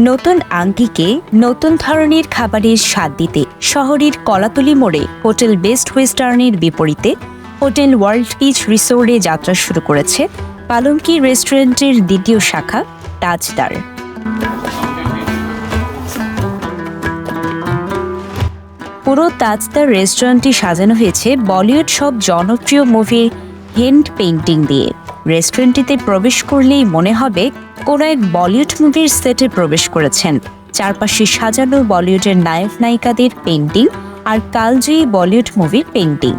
নতুন আঙ্গিকে নতুন ধরনের খাবারের স্বাদ দিতে শহরের কলাতলি মোড়ে হোটেল বেস্ট ওয়েস্টার্নের বিপরীতে হোটেল ওয়ার্ল্ড বিচ রিসোর্টে যাত্রা শুরু করেছে পালঙ্কি রেস্টুরেন্টের দ্বিতীয় শাখা তাজদার। পুরো তাজদার রেস্টুরেন্টটি সাজানো হয়েছে বলিউড সব জনপ্রিয় মুভির হ্যান্ড পেইন্টিং দিয়ে। রেস্টুরেন্টটিতে প্রবেশ করলেই মনে হবে কোনো এক বলিউড মুভির সেটে প্রবেশ করেছেন। চারপাশে সাজানো বলিউডের নায়ক নায়িকাদের পেইন্টিং আর কালজয়ী বলিউড মুভির পেইন্টিং।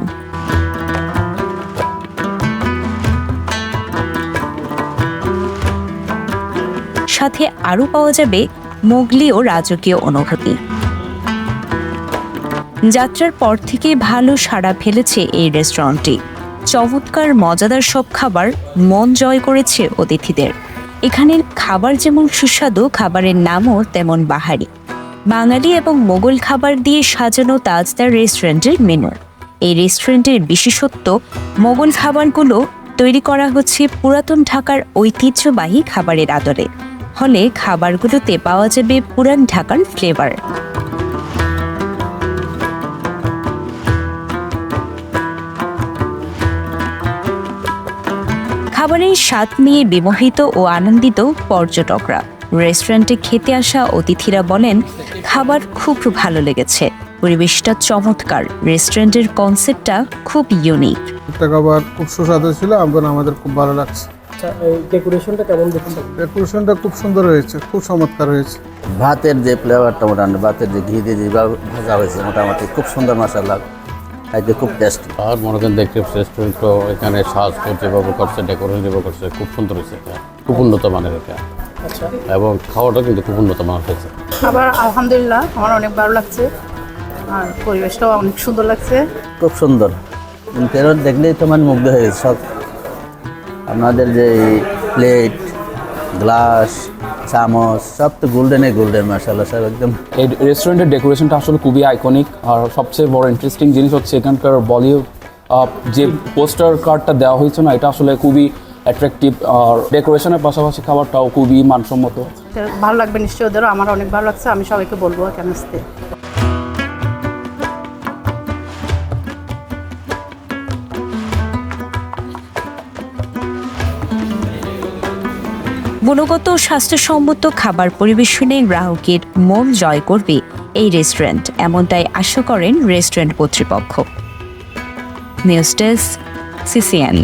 সাথে আরও পাওয়া যাবে মোগলি ও রাজকীয় অনুভূতি। যাত্রার পর থেকে ভালো সাড়া ফেলেছে এই রেস্টুরেন্টটি। চমৎকার মজাদার সব খাবার মন জয় করেছে অতিথিদের। এখানের খাবার যেমন সুস্বাদু, খাবারের নামও তেমন বাহারি। বাঙালি এবং মোগল খাবার দিয়ে সাজানো তাজদার রেস্টুরেন্টের মেনু। এই রেস্টুরেন্টের বিশেষত্ব, মোগল খাবারগুলো তৈরি করা হচ্ছে পুরাতন ঢাকার ঐতিহ্যবাহী খাবারের আদলে, ফলে খাবারগুলোতে পাওয়া যাবে পুরান ঢাকার ফ্লেভার। খাবারের স্বাদ নিয়ে বিমোহিত ও আনন্দিত পর্যটকরা। রেস্টুরেন্টে খেতে আসা অতিথিরা বলেন, খাবার খুব ভালো লেগেছে, পরিবেশটা চমৎকার, রেস্টুরেন্টের কনসেপ্টটা খুব ইউনিক। খাবার খুব সুস্বাদু ছিল, আমাদের খুব ভালো লাগছে। ডেকোরেশনটা কেমন দেখছেন? ডেকোরেশনটা খুব সুন্দর হয়েছে, খুব চমৎকার হয়েছে। ভাতের যে ফ্লেভারটা মোটামুটি, ভাতের যে ঘি দিয়ে যে ভাজা হয়েছে মোটামুটি খুব সুন্দর, মাশাআল্লাহ, খাইতে খুব টেস্টি। আর মনে করেন দেখতে রেস্টুরেন্ট তো এখানে সাজগোজ যেভাবে করছে, ডেকোরেশন যেভাবে করছে, খুব সুন্দর হয়েছে। এটা খুব উন্নত মানের এটা, এবং খাওয়াটা কিন্তু খুব উন্নত মানের হয়েছে। খাবার আলহামদুলিল্লাহ আমার অনেক ভালো লাগছে, আর পরিবেশটাও অনেক সুন্দর লাগছে। খুব সুন্দর, ফেরত দেখলেই তো মানে মুগ্ধ হয়ে গেছে। সব আপনাদের যে প্লেট, গ্লাস, চামচ সব তো গোল্ডেন মাশাআল্লাহ সব একদম। এই রেস্টুরেন্টের ডেকোরেশনটা আসলে খুবই আইকনিক, আর সবচেয়ে বড় ইন্টারেস্টিং জিনিস হচ্ছে এখানকার বলিউড যে পোস্টার কার্ডটা দেওয়া হয়েছে না, এটা আসলে খুবই অ্যাট্রাকটিভ, আর ডেকোরেশনের পাশাপাশি খাবারটাও খুবই মানসম্মত। ভালো লাগবে নিশ্চয়ই, ওদেরও আমার অনেক ভালো লাগছে। আমি সবাইকে বলবো এখানে আসতে। গুণগত ও স্বাস্থ্যসম্মত খাবার পরিবেশনে গ্রাহকের মন জয় করবে এই রেস্টুরেন্ট, এমনটাই আশা করেন রেস্টুরেন্ট কর্তৃপক্ষ। News desk, CCN।